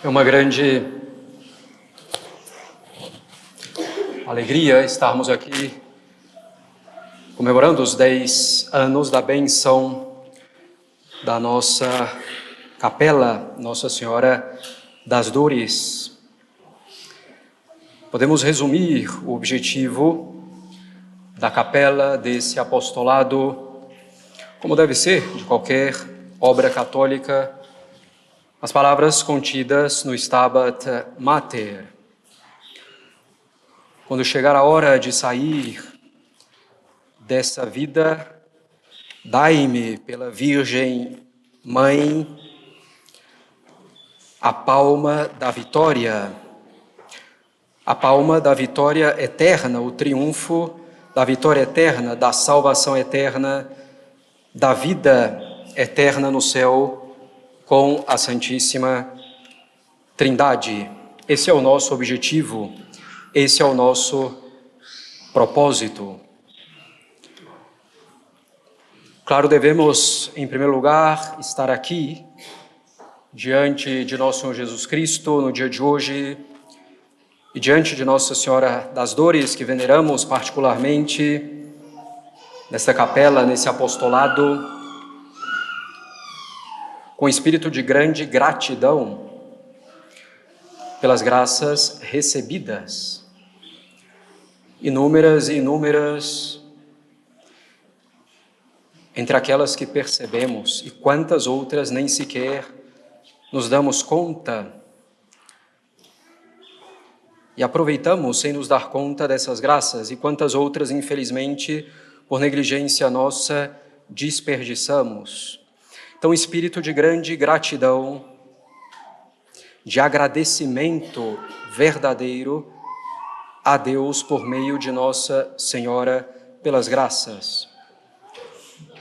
É uma grande alegria estarmos aqui comemorando os 10 anos da benção da nossa capela, Nossa Senhora das Dores. Podemos resumir o objetivo da capela, desse apostolado, como deve ser de qualquer obra católica, as palavras contidas no Stabat Mater. Quando chegar a hora de sair dessa vida, dai-me pela Virgem Mãe a palma da vitória eterna, o triunfo da vitória eterna, da salvação eterna, da vida eterna no céu com a Santíssima Trindade. Esse é o nosso objetivo, esse é o nosso propósito. Claro, devemos, em primeiro lugar, estar aqui, diante de nosso Senhor Jesus Cristo, no dia de hoje, e diante de Nossa Senhora das Dores, que veneramos particularmente nesta capela, nesse apostolado, com espírito de grande gratidão pelas graças recebidas, inúmeras e inúmeras, entre aquelas que percebemos e quantas outras nem sequer nos damos conta e aproveitamos sem nos dar conta dessas graças, e quantas outras, infelizmente, por negligência nossa, desperdiçamos. Então, espírito de grande gratidão, de agradecimento verdadeiro a Deus por meio de Nossa Senhora, pelas graças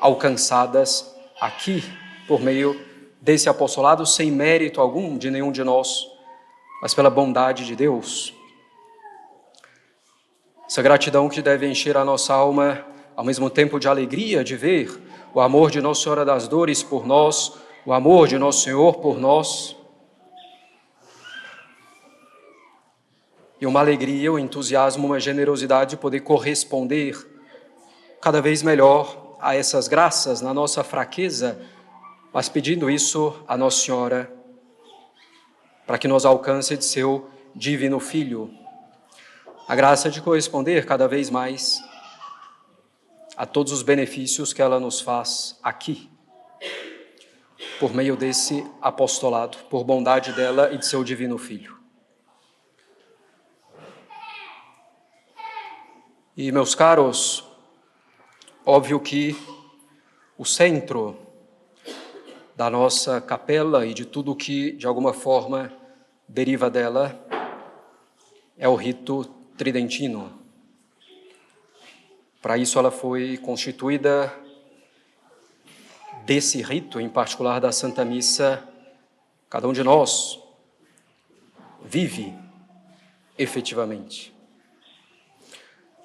alcançadas aqui, por meio desse apostolado, sem mérito algum de nenhum de nós, mas pela bondade de Deus. Essa gratidão que deve encher a nossa alma, ao mesmo tempo de alegria de ver o amor de Nossa Senhora das Dores por nós, o amor de Nosso Senhor por nós, e uma alegria, um entusiasmo, uma generosidade de poder corresponder cada vez melhor a essas graças na nossa fraqueza, mas pedindo isso a Nossa Senhora, para que nos alcance de seu divino Filho, a graça de corresponder cada vez mais a todos os benefícios que ela nos faz aqui, por meio desse apostolado, por bondade dela e de seu divino Filho. E, meus caros, óbvio que o centro da nossa capela e de tudo que, de alguma forma, deriva dela é o rito tridentino. Para isso ela foi constituída, desse rito, em particular da Santa Missa, cada um de nós vive efetivamente.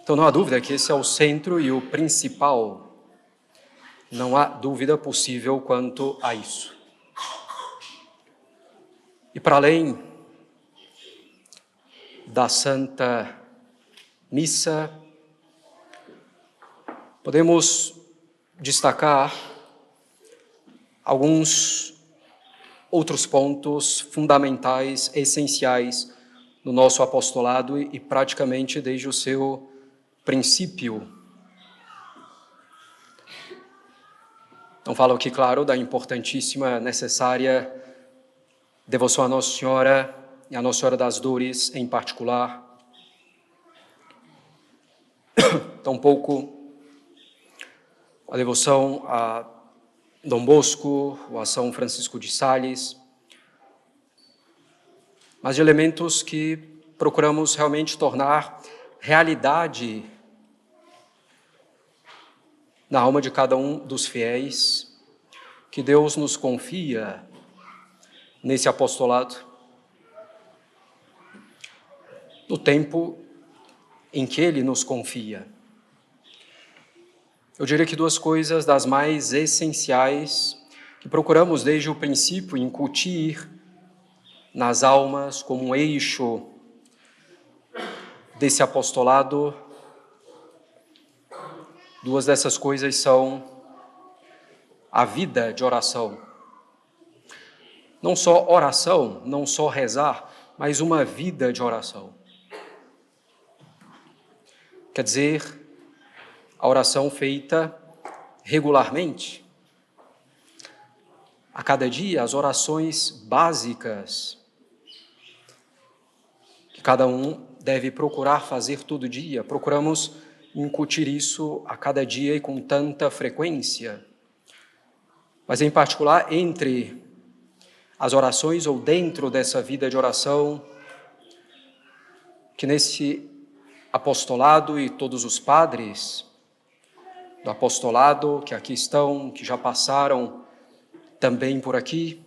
Então não há dúvida que esse é o centro e o principal. Não há dúvida possível quanto a isso. E para além da Santa Missa, podemos destacar alguns outros pontos fundamentais, essenciais no nosso apostolado e praticamente desde o seu princípio. Então falo aqui, claro, da importantíssima, necessária devoção a Nossa Senhora e a Nossa Senhora das Dores em particular. Tampouco a devoção a Dom Bosco ou a São Francisco de Sales, mas de elementos que procuramos realmente tornar realidade na alma de cada um dos fiéis, que Deus nos confia nesse apostolado, no tempo em que Ele nos confia. Eu diria que duas coisas das mais essenciais que procuramos desde o princípio incutir nas almas como um eixo desse apostolado. Duas dessas coisas são a vida de oração. Não só oração, não só rezar, mas uma vida de oração. Quer dizer, a oração feita regularmente. A cada dia, as orações básicas que cada um deve procurar fazer todo dia. Procuramos incutir isso a cada dia e com tanta frequência. Mas, em particular, entre as orações ou dentro dessa vida de oração, que nesse apostolado e todos os padres do apostolado que aqui estão, que já passaram também por aqui,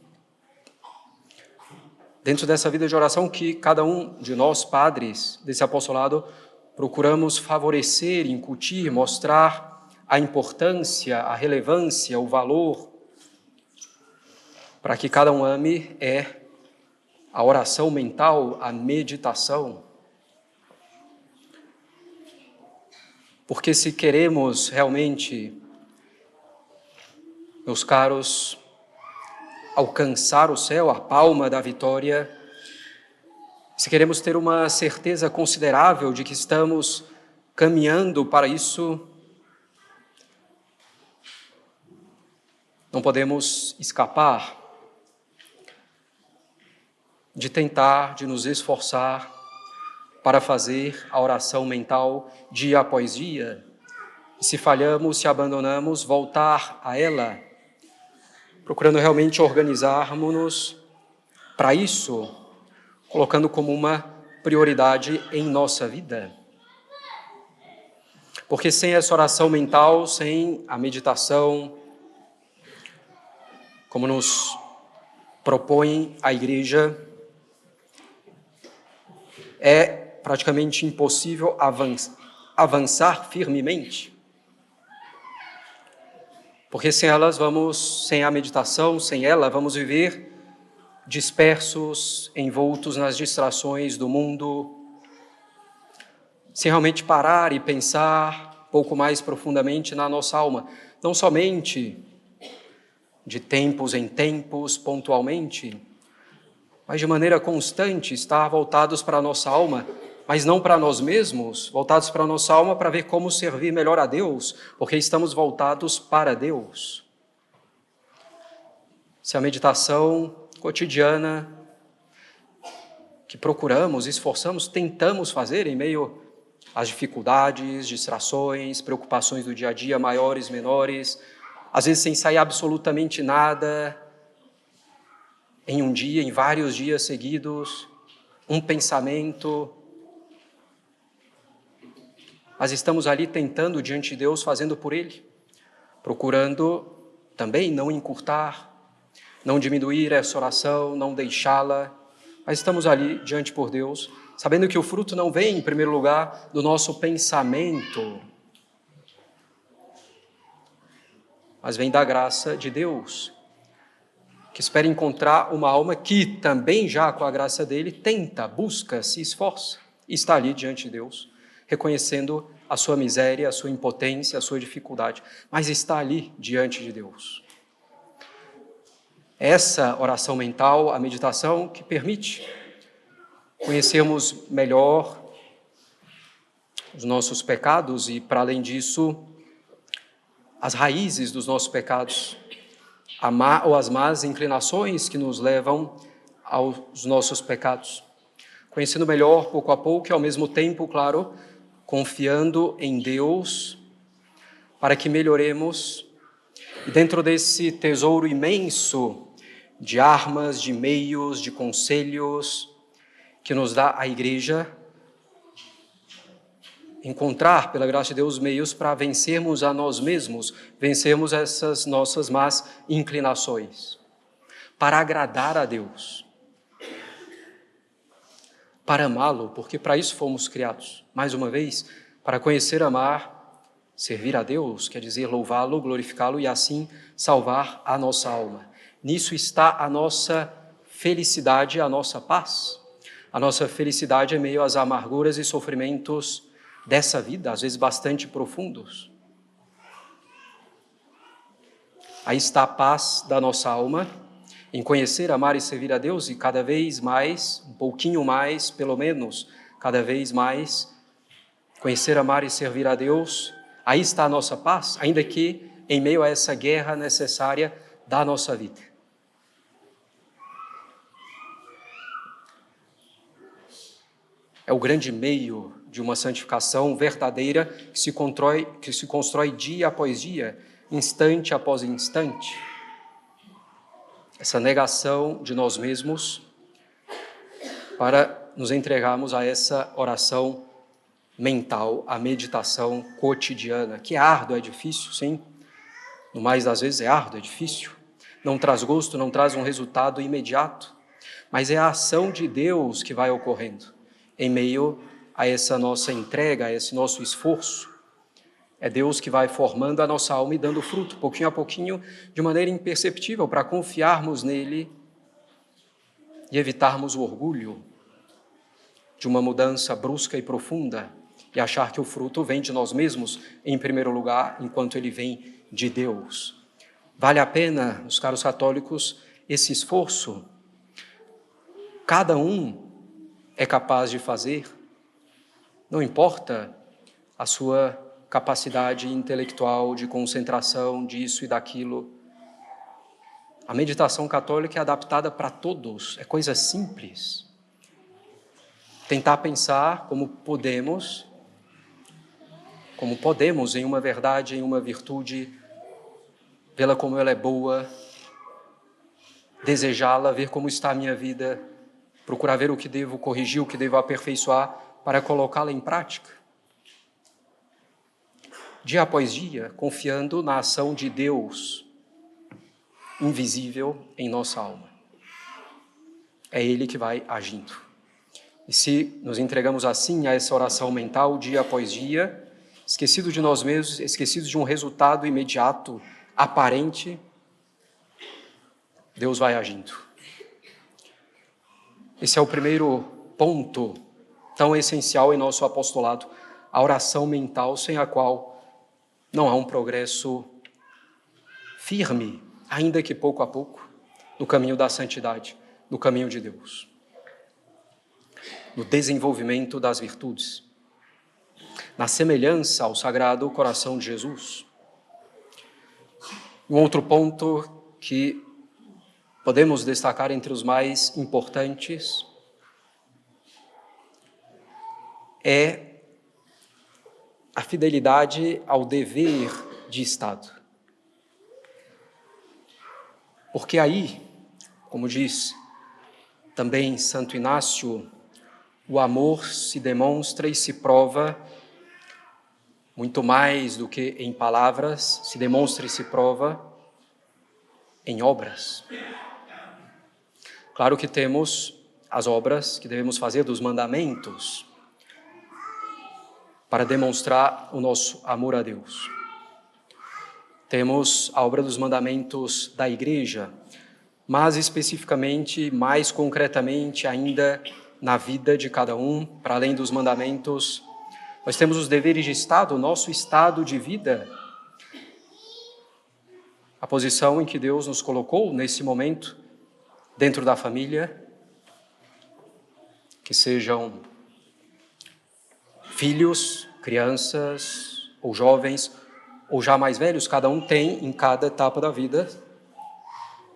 dentro dessa vida de oração que cada um de nós, padres desse apostolado, procuramos favorecer, incutir, mostrar a importância, a relevância, o valor, para que cada um ame, é a oração mental, a meditação. Porque se queremos realmente, meus caros, alcançar o céu, a palma da vitória, se queremos ter uma certeza considerável de que estamos caminhando para isso, não podemos escapar de tentar, de nos esforçar para fazer a oração mental dia após dia. E se falhamos, se abandonamos, voltar a ela, procurando realmente organizarmos-nos para isso, colocando como uma prioridade em nossa vida. Porque sem essa oração mental, sem a meditação, como nos propõe a Igreja, é praticamente impossível avançar firmemente. Porque sem a meditação, sem ela, vamos viver dispersos, envoltos nas distrações do mundo, sem realmente parar e pensar pouco mais profundamente na nossa alma, não somente de tempos em tempos, pontualmente, mas de maneira constante, estar voltados para a nossa alma, mas não para nós mesmos, voltados para a nossa alma para ver como servir melhor a Deus, porque estamos voltados para Deus. Se a meditação cotidiana que procuramos, esforçamos, tentamos fazer em meio às dificuldades, distrações, preocupações do dia a dia, maiores, menores, às vezes sem sair absolutamente nada, em um dia, em vários dias seguidos, um pensamento, mas estamos ali tentando diante de Deus, fazendo por Ele, procurando também não encurtar, não diminuir essa oração, não deixá-la, mas estamos ali diante por Deus, sabendo que o fruto não vem, em primeiro lugar, do nosso pensamento, mas vem da graça de Deus, que espera encontrar uma alma que também, já com a graça dele, tenta, busca, se esforça, e está ali diante de Deus, reconhecendo a sua miséria, a sua impotência, a sua dificuldade, mas está ali diante de Deus. Essa oração mental, a meditação, que permite conhecermos melhor os nossos pecados e, para além disso, as raízes dos nossos pecados, ou as más inclinações que nos levam aos nossos pecados. Conhecendo melhor, pouco a pouco, e ao mesmo tempo, claro, confiando em Deus para que melhoremos. E dentro desse tesouro imenso de armas, de meios, de conselhos que nos dá a Igreja, encontrar, pela graça de Deus, meios para vencermos a nós mesmos, vencermos essas nossas más inclinações, para agradar a Deus, para amá-lo, porque para isso fomos criados. Mais uma vez, para conhecer, amar, servir a Deus, quer dizer louvá-lo, glorificá-lo e assim salvar a nossa alma. Nisso está a nossa felicidade a nossa paz. A nossa felicidade é meio às amarguras e sofrimentos dessa vida, às vezes bastante profundos. Aí está a paz da nossa alma, em conhecer, amar e servir a Deus e cada vez mais, um pouquinho mais, pelo menos, cada vez mais, conhecer, amar e servir a Deus. Aí está a nossa paz, ainda que em meio a essa guerra necessária da nossa vida. É o grande meio de uma santificação verdadeira que se constrói dia após dia, instante após instante. Essa negação de nós mesmos para nos entregarmos a essa oração mental, a meditação cotidiana, que é árdua, é difícil, sim. No mais das vezes é árdua, é difícil. Não traz gosto, não traz um resultado imediato, mas é a ação de Deus que vai ocorrendo em meio a essa nossa entrega, a esse nosso esforço. É Deus que vai formando a nossa alma e dando fruto, pouquinho a pouquinho, de maneira imperceptível, para confiarmos nele e evitarmos o orgulho de uma mudança brusca e profunda e achar que o fruto vem de nós mesmos, em primeiro lugar, enquanto ele vem de Deus. Vale a pena, meus caros católicos, esse esforço? Cada um é capaz de fazer, não importa a sua capacidade intelectual, de concentração, disso e daquilo. A meditação católica é adaptada para todos, é coisa simples. Tentar pensar como podemos em uma verdade, em uma virtude, vê-la como ela é boa, desejá-la, ver como está a minha vida, procurar ver o que devo corrigir, o que devo aperfeiçoar para colocá-la em prática. Dia após dia, confiando na ação de Deus, invisível em nossa alma. É Ele que vai agindo. E se nos entregamos assim a essa oração mental, dia após dia, esquecidos de nós mesmos, esquecidos de um resultado imediato, aparente, Deus vai agindo. Esse é o primeiro ponto tão essencial em nosso apostolado, a oração mental, sem a qual não há um progresso firme, ainda que pouco a pouco, no caminho da santidade, no caminho de Deus, no desenvolvimento das virtudes, na semelhança ao Sagrado Coração de Jesus. Um outro ponto que podemos destacar entre os mais importantes é a fidelidade ao dever de Estado. Porque aí, como diz também Santo Inácio, o amor se demonstra e se prova muito mais do que em palavras, se demonstra e se prova em obras. Claro que temos as obras que devemos fazer dos mandamentos para demonstrar o nosso amor a Deus. Temos a obra dos mandamentos da Igreja, mas especificamente, mais concretamente ainda na vida de cada um, para além dos mandamentos, nós temos os deveres de Estado, o nosso estado de vida, a posição em que Deus nos colocou nesse momento, dentro da família, que sejam filhos, crianças ou jovens, ou já mais velhos, cada um tem em cada etapa da vida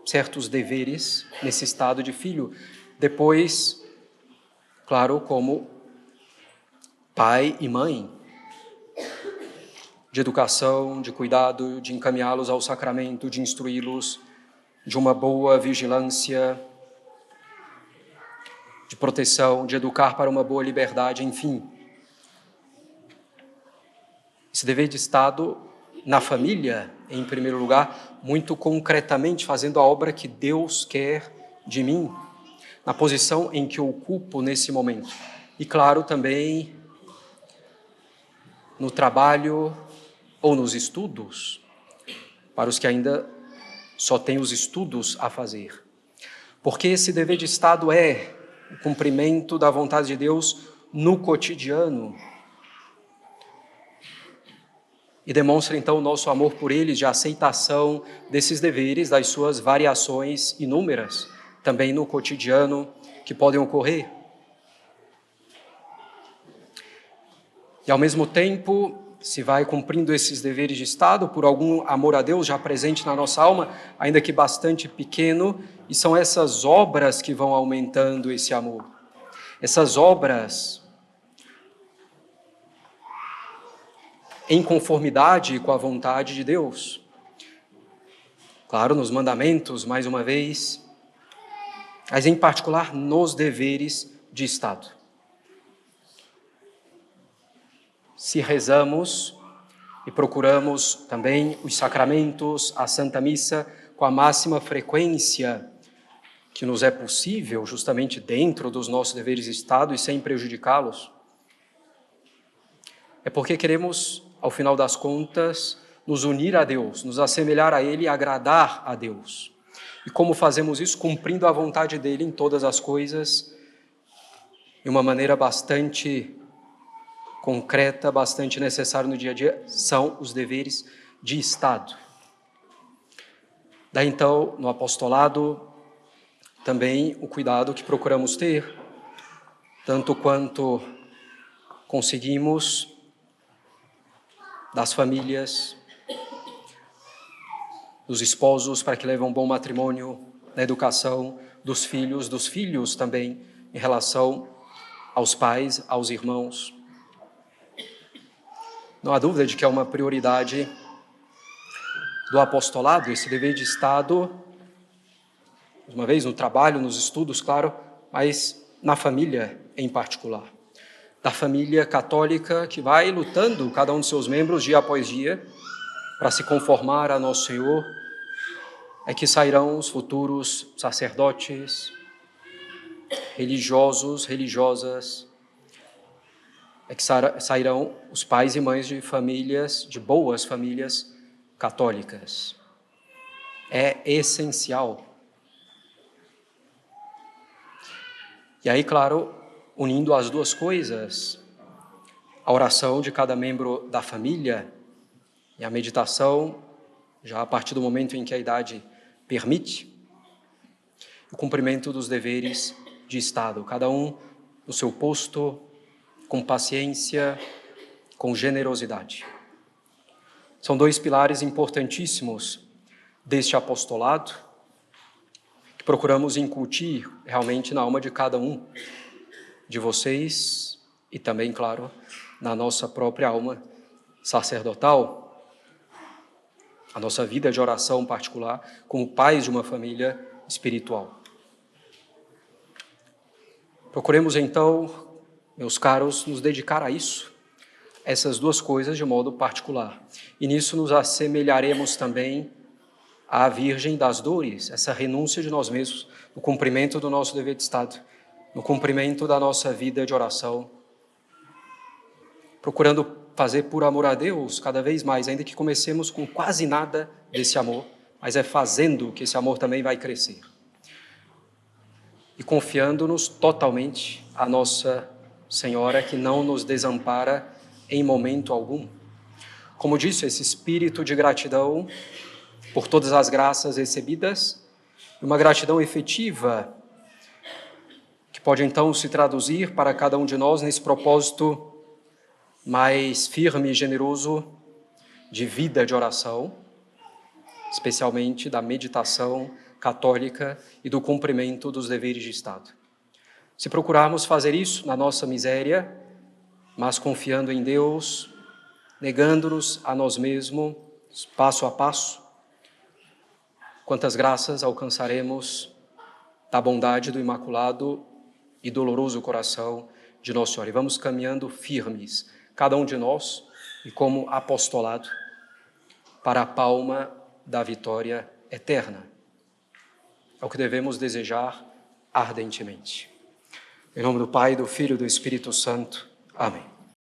certos deveres nesse estado de filho. Depois, claro, como pai e mãe, de educação, de cuidado, de encaminhá-los ao sacramento, de instruí-los, de uma boa vigilância, de proteção, de educar para uma boa liberdade, enfim. Esse dever de Estado na família, em primeiro lugar, muito concretamente fazendo a obra que Deus quer de mim, na posição em que eu ocupo nesse momento. E claro, também no trabalho ou nos estudos, para os que ainda só têm os estudos a fazer. Porque esse dever de Estado é o cumprimento da vontade de Deus no cotidiano. E demonstra então o nosso amor por eles, de aceitação desses deveres, das suas variações inúmeras, também no cotidiano, que podem ocorrer. E ao mesmo tempo, se vai cumprindo esses deveres de Estado por algum amor a Deus já presente na nossa alma, ainda que bastante pequeno, e são essas obras que vão aumentando esse amor. Essas obras em conformidade com a vontade de Deus. Claro, nos mandamentos, mais uma vez, mas em particular nos deveres de Estado. Se rezamos e procuramos também os sacramentos, a Santa Missa, com a máxima frequência que nos é possível, justamente dentro dos nossos deveres de Estado e sem prejudicá-los, é porque queremos, ao final das contas, nos unir a Deus, nos assemelhar a Ele e agradar a Deus. E como fazemos isso? Cumprindo a vontade dEle em todas as coisas, de uma maneira bastante concreta, bastante necessária no dia a dia, são os deveres de Estado. Daí então, no apostolado, também o cuidado que procuramos ter, tanto quanto conseguimos, das famílias, dos esposos para que levem um bom matrimônio, na educação dos filhos também, em relação aos pais, aos irmãos. Não há dúvida de que é uma prioridade do apostolado, esse dever de Estado, uma vez no trabalho, nos estudos, claro, mas na família em particular. Da família católica que vai lutando, cada um de seus membros, dia após dia, para se conformar a Nosso Senhor, é que sairão os futuros sacerdotes, religiosos, religiosas, é que sairão os pais e mães de famílias, de boas famílias católicas. É essencial. E aí, claro, unindo as duas coisas, a oração de cada membro da família e a meditação, já a partir do momento em que a idade permite, o cumprimento dos deveres de Estado, cada um no seu posto, com paciência, com generosidade. São dois pilares importantíssimos deste apostolado, que procuramos incutir realmente na alma de cada um de vocês e também, claro, na nossa própria alma sacerdotal, a nossa vida de oração particular, como pais de uma família espiritual. Procuremos então, meus caros, nos dedicar a isso, essas duas coisas de modo particular. E nisso nos assemelharemos também à Virgem das Dores, essa renúncia de nós mesmos, no cumprimento do nosso dever de Estado, no cumprimento da nossa vida de oração, procurando fazer por amor a Deus cada vez mais, ainda que comecemos com quase nada desse amor, mas é fazendo que esse amor também vai crescer. E confiando-nos totalmente a Nossa Senhora, que não nos desampara em momento algum. Como disse, esse espírito de gratidão por todas as graças recebidas, uma gratidão efetiva, que pode então se traduzir para cada um de nós nesse propósito mais firme e generoso de vida de oração, especialmente da meditação católica e do cumprimento dos deveres de Estado. Se procurarmos fazer isso na nossa miséria, mas confiando em Deus, negando-nos a nós mesmos, passo a passo, quantas graças alcançaremos da bondade do imaculado e doloroso coração de Nossa Senhora. E vamos caminhando firmes, cada um de nós, e como apostolado, para a palma da vitória eterna. É o que devemos desejar ardentemente. Em nome do Pai, do Filho e do Espírito Santo. Amém.